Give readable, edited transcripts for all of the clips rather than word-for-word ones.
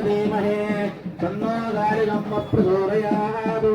धीमहि तन्नो गारिगं प्रचोदयात्।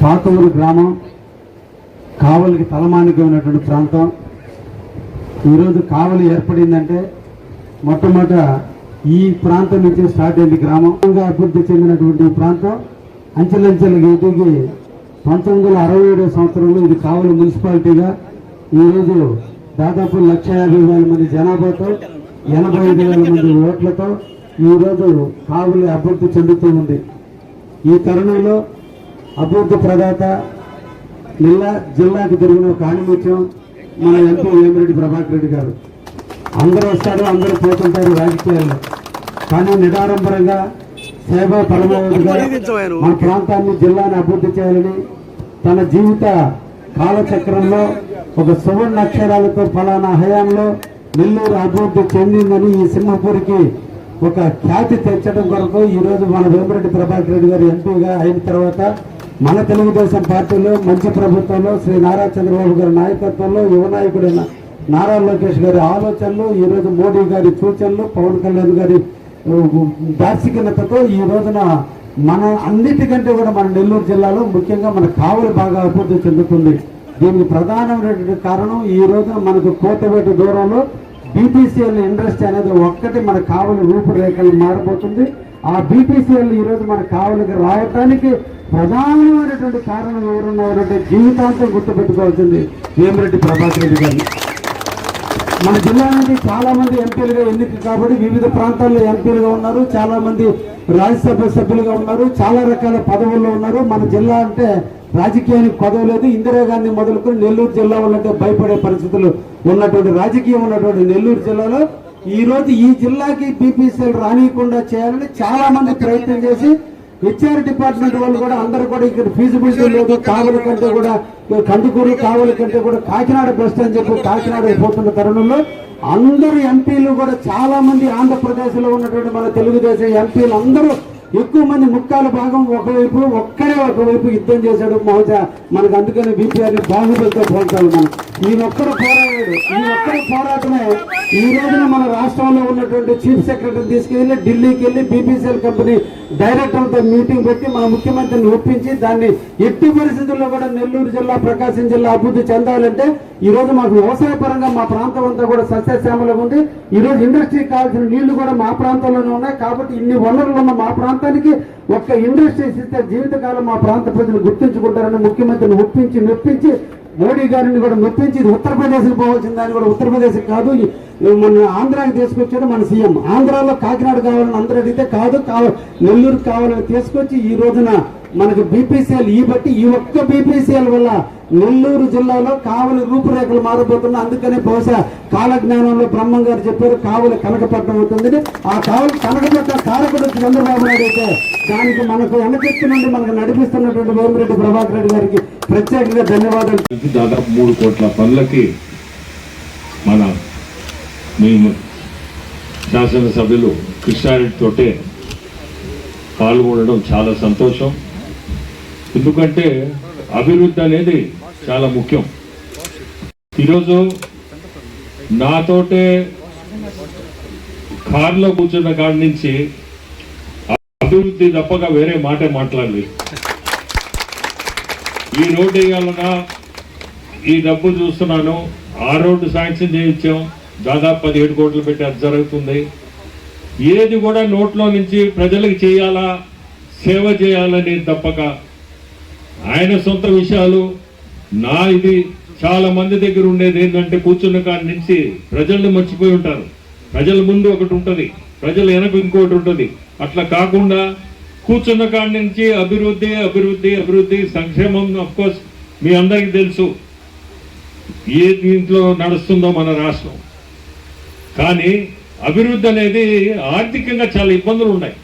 పాతూరు గ్రామం కావలికి తలమానిక ఉన్నటువంటి ప్రాంతం. ఈరోజు కావలి ఏర్పడిందంటే మొట్టమొదట ఈ ప్రాంతం నుంచి స్టార్ట్ అయింది. గ్రామంగా అభివృద్ధి చెందినటువంటి ప్రాంతం అంచెలంచెలుగా ఎదిగి 1967 సంవత్సరంలో ఇది కావలి మున్సిపాలిటీగా ఈరోజు దాదాపు 150,000 మంది జనాభాతో 85,000 మంది ఓట్లతో ఈరోజు కావలి అభివృద్ధి చెందుతూ ఉంది. ఈ తరుణంలో అభివృద్ధి ప్రదాత జిల్లాకి తిరిగిన ఒక ఆణిముత్యం మన ఎంపీ వేమిరెడ్డి ప్రభాకర్ రెడ్డి గారు. అందరూ వస్తారు, అందరూ పోతుంటారు రాజకీయాల్లో, కానీ నిడారంభరంగా సేవా పరమావధిగా మన ప్రాంతాన్ని జిల్లాని అభివృద్ధి చేయాలని తన జీవిత కాలచక్రంలో ఒక సువర్ణ అక్షరాలతో ఫలానా హయాంలో నెల్లూరు అభివృద్ధి చెందిందని ఈ సింహపూరికి ఒక ఖ్యాతి తెచ్చడం కొరకు ఈరోజు మన వేమిరెడ్డి ప్రభాకర్ రెడ్డి గారు ఎంపీగా అయిన తర్వాత మన తెలుగుదేశం పార్టీలో మంచి ప్రభుత్వంలో శ్రీ నారా చంద్రబాబు గారి నాయకత్వంలో యువ నాయకుడైన నారా లోకేష్ గారి ఆలోచనలు, ఈరోజు మోడీ గారి సూచనలు, పవన్ కళ్యాణ్ గారి దార్శికతతో ఈ రోజున మన అన్నిటికంటే కూడా మన నెల్లూరు జిల్లాలో ముఖ్యంగా మన కావలి బాగా అభివృద్ధి చెందుతుంది. దీనికి ప్రధానమైనటువంటి కారణం ఈ రోజున మనకు కోతవేటు దూరంలో బీపీసీఎల్ ఇండస్ట్రీ అనేది ఒక్కటి మన కావలి రూపురేఖలు మారబోతుంది. ఆ బీపీసీఎల్ ఈ రోజు మన కావలికి రావటానికి ప్రధానమైనటువంటి కారణం ఎవరున్నారంటే జీవితాంతం గుర్తుపెట్టుకోవాల్సింది వేమిరెడ్డి ప్రభాకర్ రెడ్డి గారిని. మన జిల్లా నుంచి చాలా మంది ఎంపీలుగా ఎన్నిక కాబట్టి వివిధ ప్రాంతాల్లో ఎంపీలుగా ఉన్నారు, చాలా మంది రాజ్యసభ సభ్యులుగా ఉన్నారు, చాలా రకాల పదవుల్లో ఉన్నారు. మన జిల్లా అంటే రాజకీయానికి పదవి లేదు. ఇందిరాగాంధీ మొదలుకొని నెల్లూరు జిల్లా వాళ్ళంటే భయపడే పరిస్థితులు ఉన్నటువంటి రాజకీయం ఉన్నటువంటి నెల్లూరు జిల్లాలో ఈ రోజు ఈ జిల్లాకి బీపీసీఎల్ రానియకుండా చేయాలని చాలా మంది ప్రయత్నం చేసి హెచ్ఆర్ డిపార్ట్మెంట్ వాళ్ళు కూడా అందరూ కూడా ఇక్కడ ఫీజిబిలిటీ లేదు, కావలి కంటే కూడా కందుకూరు కావలి కంటే కూడా కాకినాడ బెస్ట్ అని చెప్పి కాకినాడ పోతున్న తరుణంలో అందరూ ఎంపీలు కూడా చాలా మంది ఆంధ్రప్రదేశ్ లో ఉన్నటువంటి మన తెలుగుదేశం ఎంపీలు అందరూ ఎక్కువ మంది ముక్కాల భాగం ఒకవైపు ఒకవైపు యుద్ధం చేశాడు బహుశా మనకు. అందుకని బీపీఆర్ బాహుబలితో పోల్చాలి మనం. ఈయనొక్కరు పోరాడాడు. ఈ ఒక్కరి పోరాటమే ఈ రోజున మన రాష్ట్రంలో ఉన్నటువంటి చీఫ్ సెక్రటరీ తీసుకెళ్లి ఢిల్లీకి వెళ్ళి బీపీసీఎల్ కంపెనీ డైరెక్టర్లతో మీటింగ్ పెట్టి మన ముఖ్యమంత్రిని ఒప్పించి దాన్ని ఎట్టి పరిస్థితుల్లో కూడా నెల్లూరు జిల్లా ప్రకాశం జిల్లా అభివృద్ధి చెందాలంటే ఈ రోజు మాకు వ్యవసాయ పరంగా మా ప్రాంతం అంతా కూడా సస్యశ్యామలం ఉంది. ఈ రోజు ఇండస్ట్రీకి కావాల్సిన నీళ్లు కూడా మా ప్రాంతంలోనే ఉన్నాయి. కాబట్టి ఇన్ని వనరులు ఉన్న మా ప్రాంతానికి ఒక్క ఇండస్ట్రీస్ ఇస్తే జీవితకాలం మా ప్రాంత ప్రజలు గుర్తించుకుంటారని ముఖ్యమంత్రిని ఒప్పించి మెప్పించి మోడీ గారిని కూడా మెప్పించి ఇది ఉత్తరప్రదేశ్కి పోవాల్సిన దాన్ని కూడా ఉత్తరప్రదేశ్ కాదు మన ఆంధ్రాకి తీసుకొచ్చాడు మన సీఎం. ఆంధ్రాలో కాకినాడ కావాలని అందరూ అడిగితే కాదు నెల్లూరు కావాలని తీసుకొచ్చి ఈ రోజున మనకు బీపీసీఎల్ ఈ ఒక్క బీపీసీఎల్ వల్ల నెల్లూరు జిల్లాలో కావలి రూపురేఖలు మారబోతున్నా. అందుకనే బహుశా కాలజ్ఞానంలో బ్రహ్మం గారు చెప్పారు కావలి కనకపట్నం అవుతుంది. ఆ కావలి కనకపట్నం కారకుడు చంద్రబాబు నాయుడు అయితే దానికి మనకు వెనకెత్తి నుండి మనకు నడిపిస్తున్నటువంటి వేమిరెడ్డి ప్రభాకర్ రెడ్డి గారికి ప్రత్యేకంగా ధన్యవాదాలు. దాదాపు 3 కోట్ల పనులకి మన మేము శాసనసభ్యులు కృష్ణారెడ్డి తోటే పాల్గొనడం చాలా సంతోషం. ఎందుకంటే అభివృద్ధి అనేది చాలా ముఖ్యం. ఈరోజు నాతోటే కారులో కూర్చున్న కాడి నుంచి అభివృద్ధి తప్పక వేరే మాటే మాట్లాడలేదు. ఈ రోడ్డు వేయాలన్నా ఈ డబ్బు చూస్తున్నాను, ఆ రోడ్డు శాంక్షన్ చేయించాం, దాదాపు 17 కోట్లు పెట్టి అది జరుగుతుంది. ఏది కూడా నోట్లో నుంచి ప్రజలకు చేయాలా, సేవ చేయాలని తప్పక ఆయన సొంత విషయాలు ఇది చాలా మంది దగ్గర ఉండేది ఏంటంటే కూర్చున్న కాడి నుంచి ప్రజల్ని మర్చిపోయి ఉంటారు. ప్రజల ముందు ఒకటి ఉంటుంది, ప్రజల వెనక ఇంకోటి ఉంటుంది. అట్లా కాకుండా కూర్చున్న కాడి నుంచి అభివృద్ధి అభివృద్ధి అభివృద్ధి సంక్షేమం. అఫ్కోర్స్ మీ అందరికీ తెలుసు ఏ దీంట్లో నడుస్తుందో మన రాష్ట్రం. కానీ అభివృద్ధి అనేది ఆర్థికంగా చాలా ఇబ్బందులు ఉన్నాయి.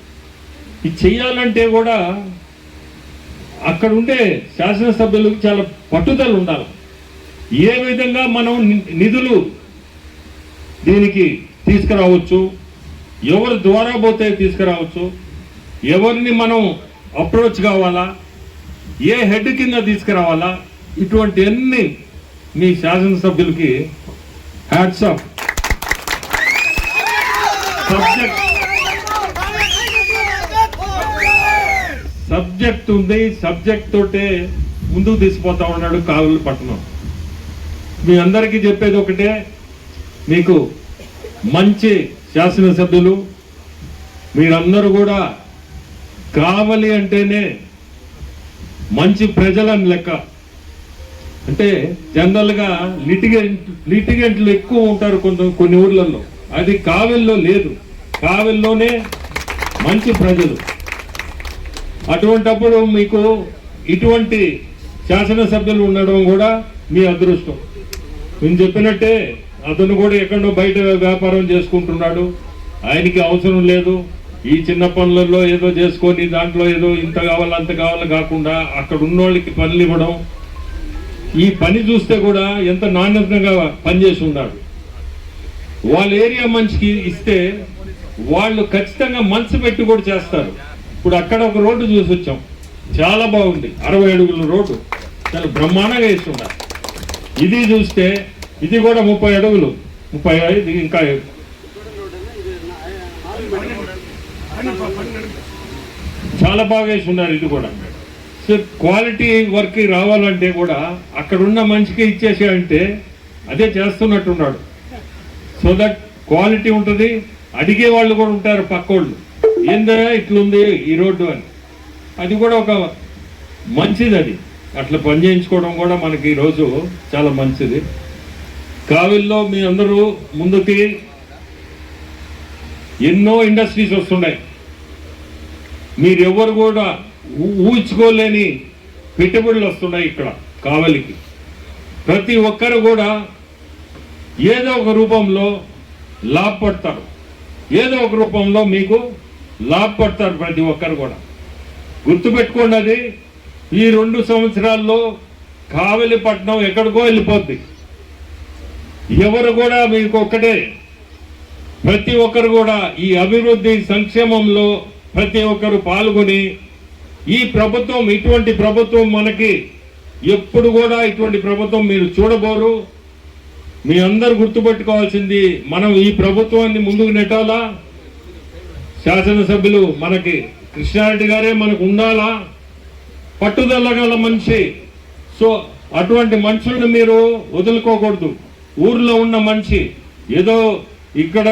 ఇది చెయ్యాలంటే కూడా అక్కడ ఉండే శాసనసభ్యులకు చాలా పట్టుదల ఉండాలి. ఏ విధంగా మనం నిధులు దీనికి తీసుకురావచ్చు, ఎవరి ద్వారా పోతే తీసుకురావచ్చు, ఎవరిని మనం అప్రోచ్ కావాలా, ఏ హెడ్ కింద తీసుకురావాలా, ఇటువంటి అన్ని మీ శాసనసభ్యులకి హ్యాట్స్ ఆఫ్. సబ్జెక్ట్ ఉంది, సబ్జెక్ట్ తోటే ముందుకు తీసుకుపోతా ఉన్నాడు కావలి పట్టణం. మీ అందరికీ చెప్పేది ఒకటే, మీకు మంచి శాసనసభ్యులు మీరందరూ కూడా కావలి అంటేనే మంచి ప్రజలని లెక్క. అంటే జనరల్గా లిటిగెంట్లు ఎక్కువ ఉంటారు కొన్ని ఊర్లలో, అది కావలిలో లేదు. కావలిలోనే మంచి ప్రజలు. అటువంటప్పుడు మీకు ఇటువంటి శాసనసభ్యులు ఉండడం కూడా మీ అదృష్టం. నేను చెప్పినట్టే అతను కూడా ఎక్కడో బయట వ్యాపారం చేసుకుంటున్నాడు, ఆయనకి అవసరం లేదు ఈ చిన్న పనులలో ఏదో చేసుకొని దాంట్లో ఏదో ఇంత కావాలి అంత కావాలి కాకుండా అక్కడ ఉన్నోళ్ళకి పనులు ఇవ్వడం. ఈ పని చూస్తే కూడా ఎంత నాణ్యతంగా పనిచేసి ఉన్నాడు. వాళ్ళ ఏరియా మంచికి ఇస్తే వాళ్ళు ఖచ్చితంగా మనసు పెట్టి కూడా చేస్తారు. ఇప్పుడు అక్కడ ఒక రోడ్డు చూసి వచ్చాం, చాలా బాగుంది, 60 అడుగుల రోడ్డు, చాలా బ్రహ్మాండంగా వేస్తున్నారు. ఇది చూస్తే ఇది కూడా 30 అడుగులు, 35 ఇంకా చాలా బాగా వేస్తున్నారు. ఇది కూడా సో క్వాలిటీ వర్క్ రావాలంటే కూడా అక్కడున్న మనిషికి ఇచ్చేసాడంటే అదే చేస్తున్నట్టున్నాడు. సో దట్ క్వాలిటీ ఉంటుంది. అడిగే వాళ్ళు కూడా ఉంటారు పక్కోళ్ళు, ఏందా ఇట్లుంది ఈ రోడ్డు అని. అది కూడా ఒక మంచిది. అది అట్లా పని చేయించుకోవడం కూడా మనకి ఈరోజు చాలా మంచిది. కావిల్లో మీ అందరూ ముందుకి ఎన్నో ఇండస్ట్రీస్ వస్తున్నాయి. మీరెవరు కూడా ఊహించుకోలేని పెట్టుబడులు వస్తున్నాయి ఇక్కడ కావలికి. ప్రతి ఒక్కరు కూడా ఏదో ఒక రూపంలో లాభపడతారు, ఏదో ఒక రూపంలో మీకు లాభపడతారు ప్రతి ఒక్కరు కూడా. గుర్తుపెట్టుకోండి, అది ఈ 2 సంవత్సరాల్లో కావలి పట్టణం ఎక్కడికో వెళ్ళిపోద్ది. ఎవరు కూడా మీకు ఒక్కటే, ప్రతి ఒక్కరు కూడా ఈ అభివృద్ధి సంక్షేమంలో ప్రతి ఒక్కరు పాల్గొని, ఈ ప్రభుత్వం ఇటువంటి ప్రభుత్వం మనకి ఎప్పుడు కూడా ఇటువంటి ప్రభుత్వం మీరు చూడబోరు. మీ అందరు గుర్తుపెట్టుకోవాల్సింది, మనం ఈ ప్రభుత్వాన్ని ముందుకు నెట్టాలా. శాసనసభ్యులు మనకి కృష్ణారెడ్డి గారే మనకు ఉండాలా, పట్టుదల గల మనిషి. సో అటువంటి మనుషులను మీరు వదులుకోకూడదు. ఊర్లో ఉన్న మనిషి ఏదో ఇక్కడ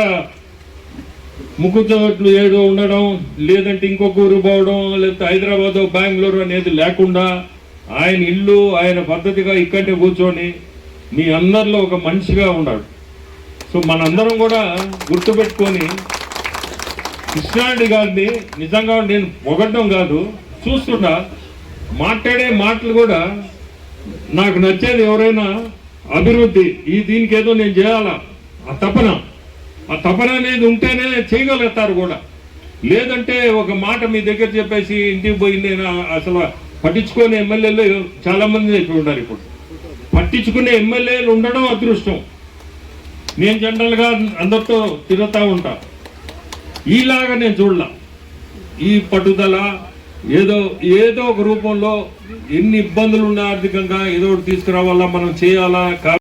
ముక్కుచోట్లు ఏదో ఉండడం, లేదంటే ఇంకొక ఊరు పోవడం, లేకపోతే హైదరాబాద్ బెంగళూరు అనేది లేకుండా ఆయన ఇల్లు ఆయన పద్ధతిగా ఇక్కడే కూర్చొని మీ అందరిలో ఒక మనిషిగా ఉన్నాడు. సో మనందరం కూడా గుర్తుపెట్టుకొని కృష్ణారెడ్డి గారిని నిజంగా నేను పొగడ్డం కాదు, చూస్తున్నా మాట్లాడే మాటలు కూడా నాకు నచ్చేది. ఎవరైనా అభివృద్ధి దీనికి ఏదో నేను చేయాలా, ఆ తపన అనేది ఉంటేనే చేయగలుగుతారు కూడా. లేదంటే ఒక మాట మీ దగ్గర చెప్పేసి ఇంటికి పోయి నేను అసలు పట్టించుకునే ఎమ్మెల్యేలు చాలా మంది అయిపోయి ఉన్నారు. ఇప్పుడు పట్టించుకునే ఎమ్మెల్యేలు ఉండడం అదృష్టం. నేను జనరల్గా అందరితో తిరుగుతూ ఉంటా, ఈలాగా నేను చూడలా. ఈ పట్టుదల ఏదో ఒక రూపంలో ఎన్ని ఇబ్బందులు ఉన్నా ఆర్థికంగా ఏదో ఒకటి తీసుకురావాలా, మనం చేయాలా.